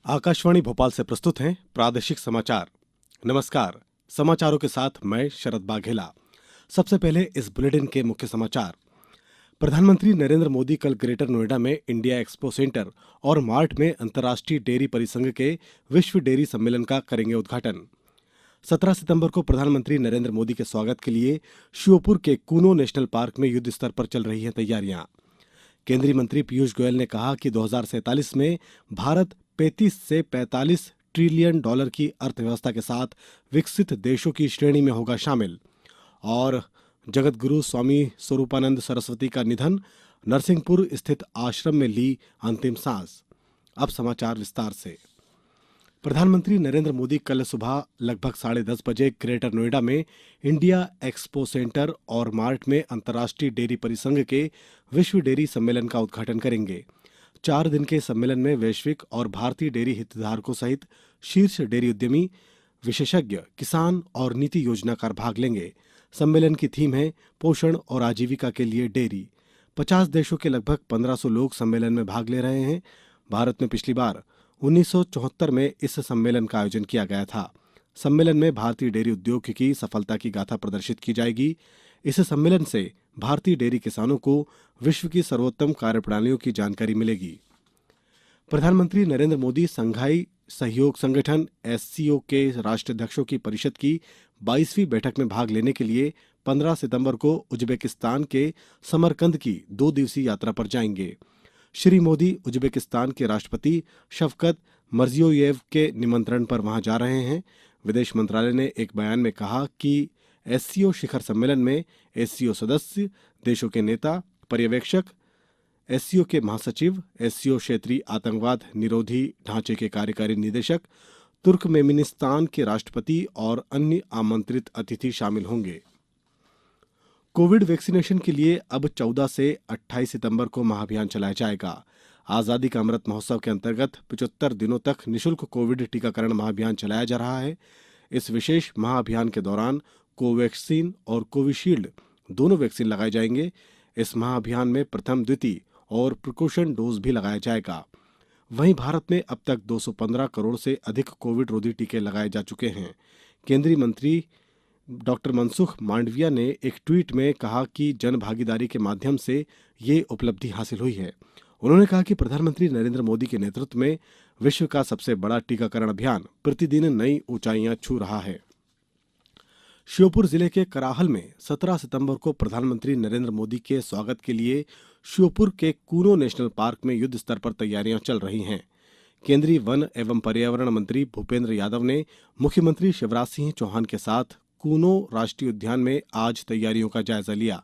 आकाशवाणी भोपाल से प्रस्तुत हैं प्रादेशिक समाचार। नमस्कार। समाचारों के साथ मैं शरद बाघेला। सबसे पहले इस बुलेटिन के मुख्य समाचार। प्रधानमंत्री नरेंद्र मोदी कल ग्रेटर नोएडा में इंडिया एक्सपो सेंटर और मार्ट में अंतर्राष्ट्रीय डेयरी परिसंघ के विश्व डेयरी सम्मेलन का करेंगे उद्घाटन। 17 सितंबर को प्रधानमंत्री नरेंद्र मोदी के स्वागत के लिए श्योपुर के कूनो नेशनल पार्क में युद्ध स्तर पर चल रही हैं तैयारियां। केंद्रीय मंत्री पीयूष गोयल ने कहा कि 2047 में भारत 35 से 45 ट्रिलियन डॉलर की अर्थव्यवस्था के साथ विकसित देशों की श्रेणी में होगा शामिल। और जगतगुरु स्वामी स्वरूपानंद सरस्वती का निधन, नरसिंहपुर स्थित आश्रम में ली अंतिम सांस। अब समाचार विस्तार से। प्रधानमंत्री नरेंद्र मोदी कल सुबह लगभग 10:30 बजे ग्रेटर नोएडा में इंडिया एक्सपो सेंटर और मार्ट में अंतर्राष्ट्रीय डेयरी परिसंघ के विश्व डेयरी सम्मेलन का उद्घाटन करेंगे। 4 दिन के सम्मेलन में वैश्विक और भारतीय डेयरी हितधारकों सहित शीर्ष डेयरी उद्यमी, विशेषज्ञ, किसान और नीति योजनाकार भाग लेंगे। सम्मेलन की थीम है पोषण और आजीविका के लिए डेयरी। 50 देशों के लगभग 1500 लोग सम्मेलन में भाग ले रहे हैं। भारत में पिछली बार 1974 में इस सम्मेलन का आयोजन किया गया था। सम्मेलन में भारतीय डेयरी उद्योग की सफलता की गाथा प्रदर्शित की जाएगी। इस सम्मेलन से भारतीय डेयरी किसानों को विश्व की सर्वोत्तम कार्यप्रणालियों की जानकारी मिलेगी। प्रधानमंत्री नरेंद्र मोदी संघाई सहयोग संगठन एससीओ के राष्ट्राध्यक्षों की परिषद की 22वीं बैठक में भाग लेने के लिए 15 सितंबर को उज्बेकिस्तान के समरकंद की 2 दिवसीय यात्रा पर जाएंगे। श्री मोदी उज्बेकिस्तान के राष्ट्रपति शफकत मिर्जियोयेव के निमंत्रण पर वहां जा रहे हैं। विदेश मंत्रालय ने एक बयान में कहा कि एससीओ शिखर सम्मेलन में एससीओ सदस्य देशों के नेता, पर्यवेक्षक, एससीओ के महासचिव, एससीओ क्षेत्रीय आतंकवाद निरोधी ढांचे के कार्यकारी निदेशक, तुर्कमेनिस्तान के राष्ट्रपति और अन्य आमंत्रित अतिथि शामिल होंगे। कोविड वैक्सीनेशन के लिए अब 14 से 28 सितंबर को महाअभियान चलाया जाएगा। आजादी का अमृत महोत्सव के अंतर्गत 75 दिनों तक निःशुल्क कोविड टीकाकरण महाअभियान चलाया जा रहा है। इस विशेष महाअभियान के दौरान कोवैक्सीन और कोविशील्ड दोनों वैक्सीन लगाए जाएंगे। इस महाअभियान में प्रथम, द्वितीय और प्रिकॉशन डोज भी लगाया जाएगा। वहीं भारत में अब तक 215 करोड़ से अधिक कोविड रोधी टीके लगाए जा चुके हैं। केंद्रीय मंत्री डॉक्टर मनसुख मांडविया ने एक ट्वीट में कहा कि जन भागीदारी के माध्यम से ये उपलब्धि हासिल हुई है। उन्होंने कहा कि प्रधानमंत्री नरेंद्र मोदी के नेतृत्व में विश्व का सबसे बड़ा टीकाकरण अभियान प्रतिदिन नई ऊंचाइयां छू रहा है। श्योपुर जिले के कराहल में 17 सितंबर को प्रधानमंत्री नरेंद्र मोदी के स्वागत के लिए श्योपुर के कूनो नेशनल पार्क में युद्ध स्तर पर तैयारियां चल रही हैं। केंद्रीय वन एवं पर्यावरण मंत्री भूपेंद्र यादव ने मुख्यमंत्री शिवराज सिंह चौहान के साथ कूनो राष्ट्रीय उद्यान में आज तैयारियों का जायजा लिया।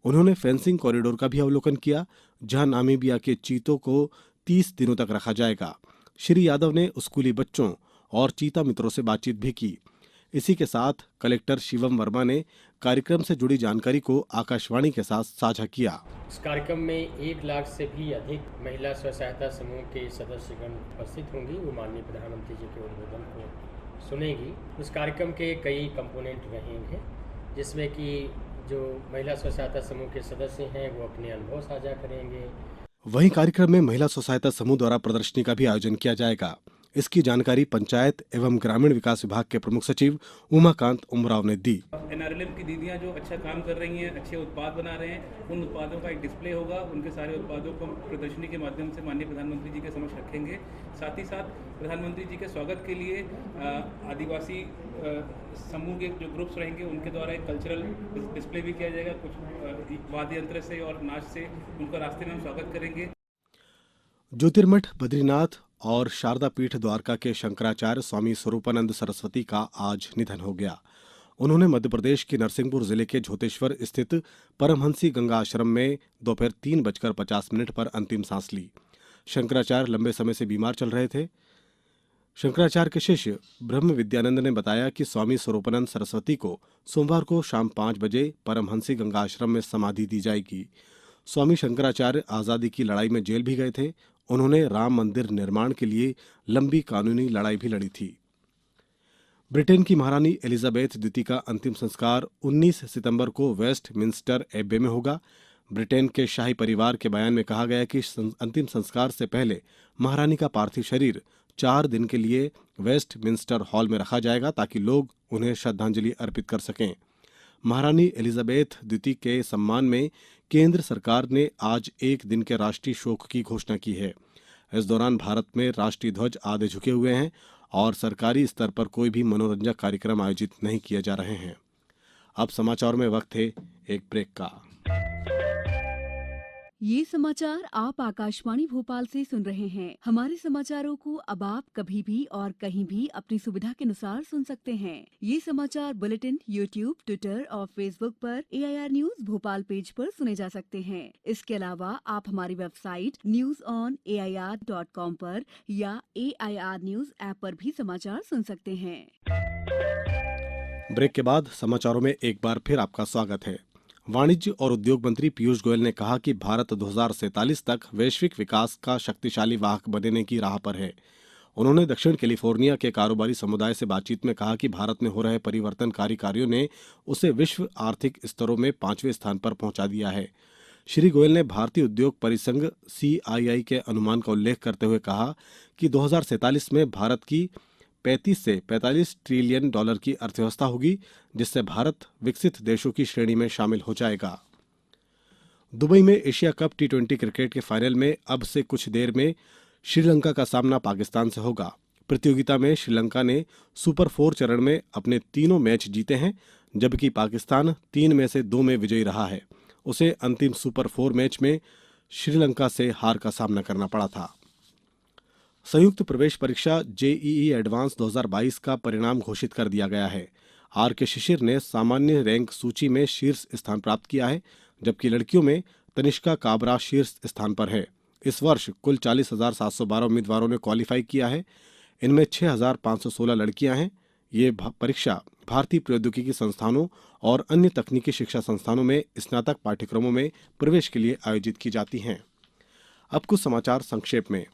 उन्होंने फेंसिंग कॉरिडोर का भी अवलोकन किया, जहां नामीबिया के चीतों को 30 दिनों तक रखा जाएगा। श्री यादव ने स्कूली बच्चों और चीता मित्रों से बातचीत भी की। इसी के साथ कलेक्टर शिवम वर्मा ने कार्यक्रम से जुड़ी जानकारी को आकाशवाणी के साथ साझा किया। इस कार्यक्रम में 1 लाख से भी अधिक महिला स्व सहायता समूह के सदस्यगण उपस्थित होंगी। वो माननीय प्रधानमंत्री जी के उद्बोधन को सुनेगी। इस कार्यक्रम के कई कंपोनेंट रहेंगे, जिसमें कि जो महिला स्व सहायता समूह के सदस्य हैं वो अपने अनुभव साझा करेंगे। वहीं कार्यक्रम में महिला स्व सहायता समूह द्वारा प्रदर्शनी का भी आयोजन किया जाएगा। इसकी जानकारी पंचायत एवं ग्रामीण विकास विभाग के प्रमुख सचिव उमाकांत उमराव ने दी। एनआरएलएम की दीदियां जो अच्छा काम कर रही हैं, अच्छे उत्पाद बना रहे हैं, उन उत्पादों का एक डिस्प्ले होगा। उनके सारे उत्पादों को प्रदर्शनी के माध्यम से माननीय प्रधानमंत्री जी के समक्ष रखेंगे। साथ ही साथ प्रधानमंत्री जी के स्वागत के लिए आदिवासी समूह के जो ग्रुप्स रहेंगे उनके द्वारा एक कल्चरल डिस्प्ले भी किया जाएगा। कुछ वाद्य यंत्र से और नाच से उनका रास्ते में हम स्वागत करेंगे। ज्योतिर्मठ बद्रीनाथ और शारदा पीठ द्वारका के शंकराचार्य स्वामी स्वरूपानंद सरस्वती का आज निधन हो गया। उन्होंने मध्य प्रदेश के नरसिंहपुर जिले के झोतेश्वर स्थित परमहंसी गंगा आश्रम में दोपहर 3:50 पर अंतिम सांस ली। शंकराचार्य लंबे समय से बीमार चल रहे थे। शंकराचार्य के शिष्य ब्रह्म विद्यानंद ने बताया कि स्वामी स्वरूपानंद सरस्वती को सोमवार को शाम 5 बजे परमहंसी गंगा आश्रम में समाधि दी जाएगी। स्वामी शंकराचार्य आजादी की लड़ाई में जेल भी गए थे। उन्होंने राम मंदिर निर्माण के लिए लंबी कानूनी लड़ाई भी लड़ी थी। ब्रिटेन की महारानी एलिजाबेथ द्वितीय का अंतिम संस्कार 19 सितंबर को वेस्टमिंस्टर एब्बे में होगा। ब्रिटेन के शाही परिवार के बयान में कहा गया कि अंतिम संस्कार से पहले महारानी का पार्थिव शरीर 4 दिन के लिए वेस्टमिंस्टर हॉल में रखा जाएगा ताकि लोग उन्हें श्रद्धांजलि अर्पित कर सकें। महारानी एलिजाबेथ द्वितीय के सम्मान में केंद्र सरकार ने आज एक दिन के राष्ट्रीय शोक की घोषणा की है। इस दौरान भारत में राष्ट्रीय ध्वज आधे झुके हुए हैं और सरकारी स्तर पर कोई भी मनोरंजक कार्यक्रम आयोजित नहीं किए जा रहे हैं। अब समाचार में वक्त है एक ब्रेक का। ये समाचार आप आकाशवाणी भोपाल से सुन रहे हैं। हमारे समाचारों को अब आप कभी भी और कहीं भी अपनी सुविधा के अनुसार सुन सकते हैं। ये समाचार बुलेटिन यूट्यूब, ट्विटर और फेसबुक पर AIR न्यूज भोपाल पेज पर सुने जा सकते हैं। इसके अलावा आप हमारी वेबसाइट newsonair.com पर या AIR न्यूज ऐप पर भी समाचार सुन सकते हैं। ब्रेक के बाद समाचारों में एक बार फिर आपका स्वागत है। वाणिज्य और उद्योग मंत्री पीयूष गोयल ने कहा कि भारत 2047 तक वैश्विक विकास का शक्तिशाली वाहक बनने की राह पर है। उन्होंने दक्षिण कैलिफोर्निया के कारोबारी समुदाय से बातचीत में कहा कि भारत में हो रहे परिवर्तनकारी कार्यों ने उसे विश्व आर्थिक स्तरों में 5वें स्थान पर पहुंचा दिया है। श्री गोयल ने भारतीय उद्योग परिसंघ CII के अनुमान का उल्लेख करते हुए कहा कि 2047 में भारत की 35 से 45 ट्रिलियन डॉलर की अर्थव्यवस्था होगी, जिससे भारत विकसित देशों की श्रेणी में शामिल हो जाएगा। दुबई में एशिया कप T20 क्रिकेट के फाइनल में अब से कुछ देर में श्रीलंका का सामना पाकिस्तान से होगा। प्रतियोगिता में श्रीलंका ने सुपर 4 चरण में अपने तीनों मैच जीते हैं, जबकि पाकिस्तान 3 में से 2 में विजयी रहा है। उसे अंतिम सुपर 4 मैच में श्रीलंका से हार का सामना करना पड़ा था। संयुक्त प्रवेश परीक्षा JEE एडवांस 2022 का परिणाम घोषित कर दिया गया है। RK शिशिर ने सामान्य रैंक सूची में शीर्ष स्थान प्राप्त किया है, जबकि लड़कियों में तनिष्का काबरा शीर्ष स्थान पर है। इस वर्ष कुल 40,712 उम्मीदवारों ने क्वालिफाई किया है। इनमें 6,516 लड़कियां हैं। ये परीक्षा भारतीय प्रौद्योगिकी संस्थानों और अन्य तकनीकी शिक्षा संस्थानों में स्नातक पाठ्यक्रमों में प्रवेश के लिए आयोजित की जाती हैं। अब कुछ समाचार संक्षेप में।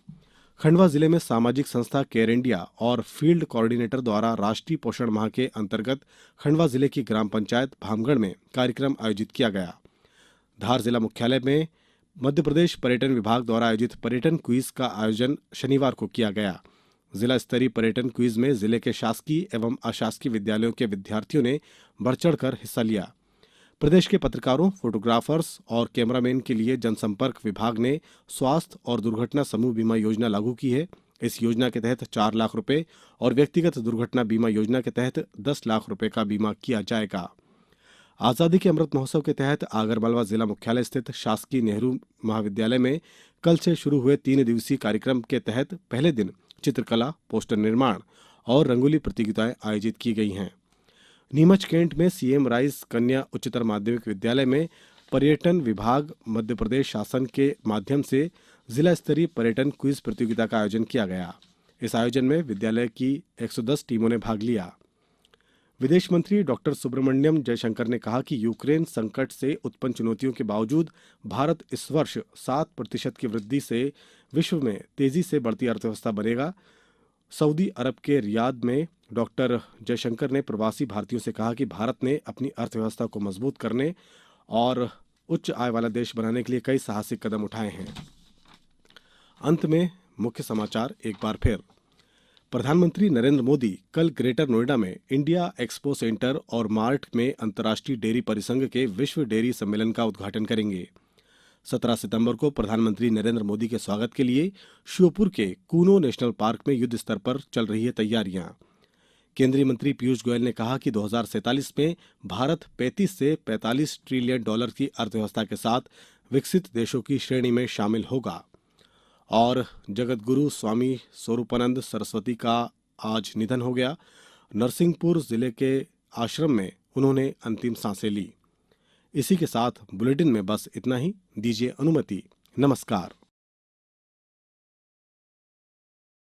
खंडवा जिले में सामाजिक संस्था केयर इंडिया और फील्ड कोऑर्डिनेटर द्वारा राष्ट्रीय पोषण माह के अंतर्गत खंडवा जिले की ग्राम पंचायत भामगढ़ में कार्यक्रम आयोजित किया गया। धार जिला मुख्यालय में मध्य प्रदेश पर्यटन विभाग द्वारा आयोजित पर्यटन क्विज का आयोजन शनिवार को किया गया। जिला स्तरीय पर्यटन क्विज में जिले के शासकीय एवं अशासकीय विद्यालयों के विद्यार्थियों ने बढ़ चढ़कर हिस्सा लिया। प्रदेश के पत्रकारों, फोटोग्राफर्स और कैमरामैन के लिए जनसंपर्क विभाग ने स्वास्थ्य और दुर्घटना समूह बीमा योजना लागू की है। इस योजना के तहत 4 लाख रुपए और व्यक्तिगत दुर्घटना बीमा योजना के तहत 10 लाख रुपए का बीमा किया जाएगा। आजादी के अमृत महोत्सव के तहत आगरमालवा जिला मुख्यालय स्थित शासकीय नेहरू महाविद्यालय में कल से शुरू हुए 3 दिवसीय कार्यक्रम के तहत पहले दिन चित्रकला, पोस्टर निर्माण और रंगोली प्रतियोगिताएं आयोजित की गई हैं। नीमच कैंट में CM राइस कन्या उच्चतर माध्यमिक विद्यालय में पर्यटन विभाग मध्य प्रदेश शासन के माध्यम से जिला स्तरीय पर्यटन क्विज प्रतियोगिता का आयोजन किया गया। इस आयोजन में विद्यालय की 110 टीमों ने भाग लिया। विदेश मंत्री डॉक्टर सुब्रमण्यम जयशंकर ने कहा कि यूक्रेन संकट से उत्पन्न चुनौतियों के बावजूद भारत इस वर्ष 7% की वृद्धि से विश्व में तेजी से बढ़ती अर्थव्यवस्था बनेगा। सऊदी अरब के रियाद में डॉक्टर जयशंकर ने प्रवासी भारतीयों से कहा कि भारत ने अपनी अर्थव्यवस्था को मजबूत करने और उच्च आय वाला देश बनाने के लिए कई साहसिक कदम उठाए हैं। अंत में मुख्य समाचार एक बार फिर। प्रधानमंत्री नरेंद्र मोदी कल ग्रेटर नोएडा में इंडिया एक्सपो सेंटर और मार्ट में अंतर्राष्ट्रीय डेयरी परिसंघ के विश्व डेयरी सम्मेलन का उद्घाटन करेंगे। 17 सितंबर को प्रधानमंत्री नरेंद्र मोदी के स्वागत के लिए श्योपुर के कूनो नेशनल पार्क में युद्ध स्तर पर चल रही है तैयारियां। केंद्रीय मंत्री पीयूष गोयल ने कहा कि 2047 में भारत 35 से 45 ट्रिलियन डॉलर की अर्थव्यवस्था के साथ विकसित देशों की श्रेणी में शामिल होगा। और जगतगुरु स्वामी स्वरूपानंद सरस्वती का आज निधन हो गया। नरसिंहपुर जिले के आश्रम में उन्होंने अंतिम सांसें ली। इसी के साथ बुलेटिन में बस इतना ही। दीजिए अनुमति। नमस्कार।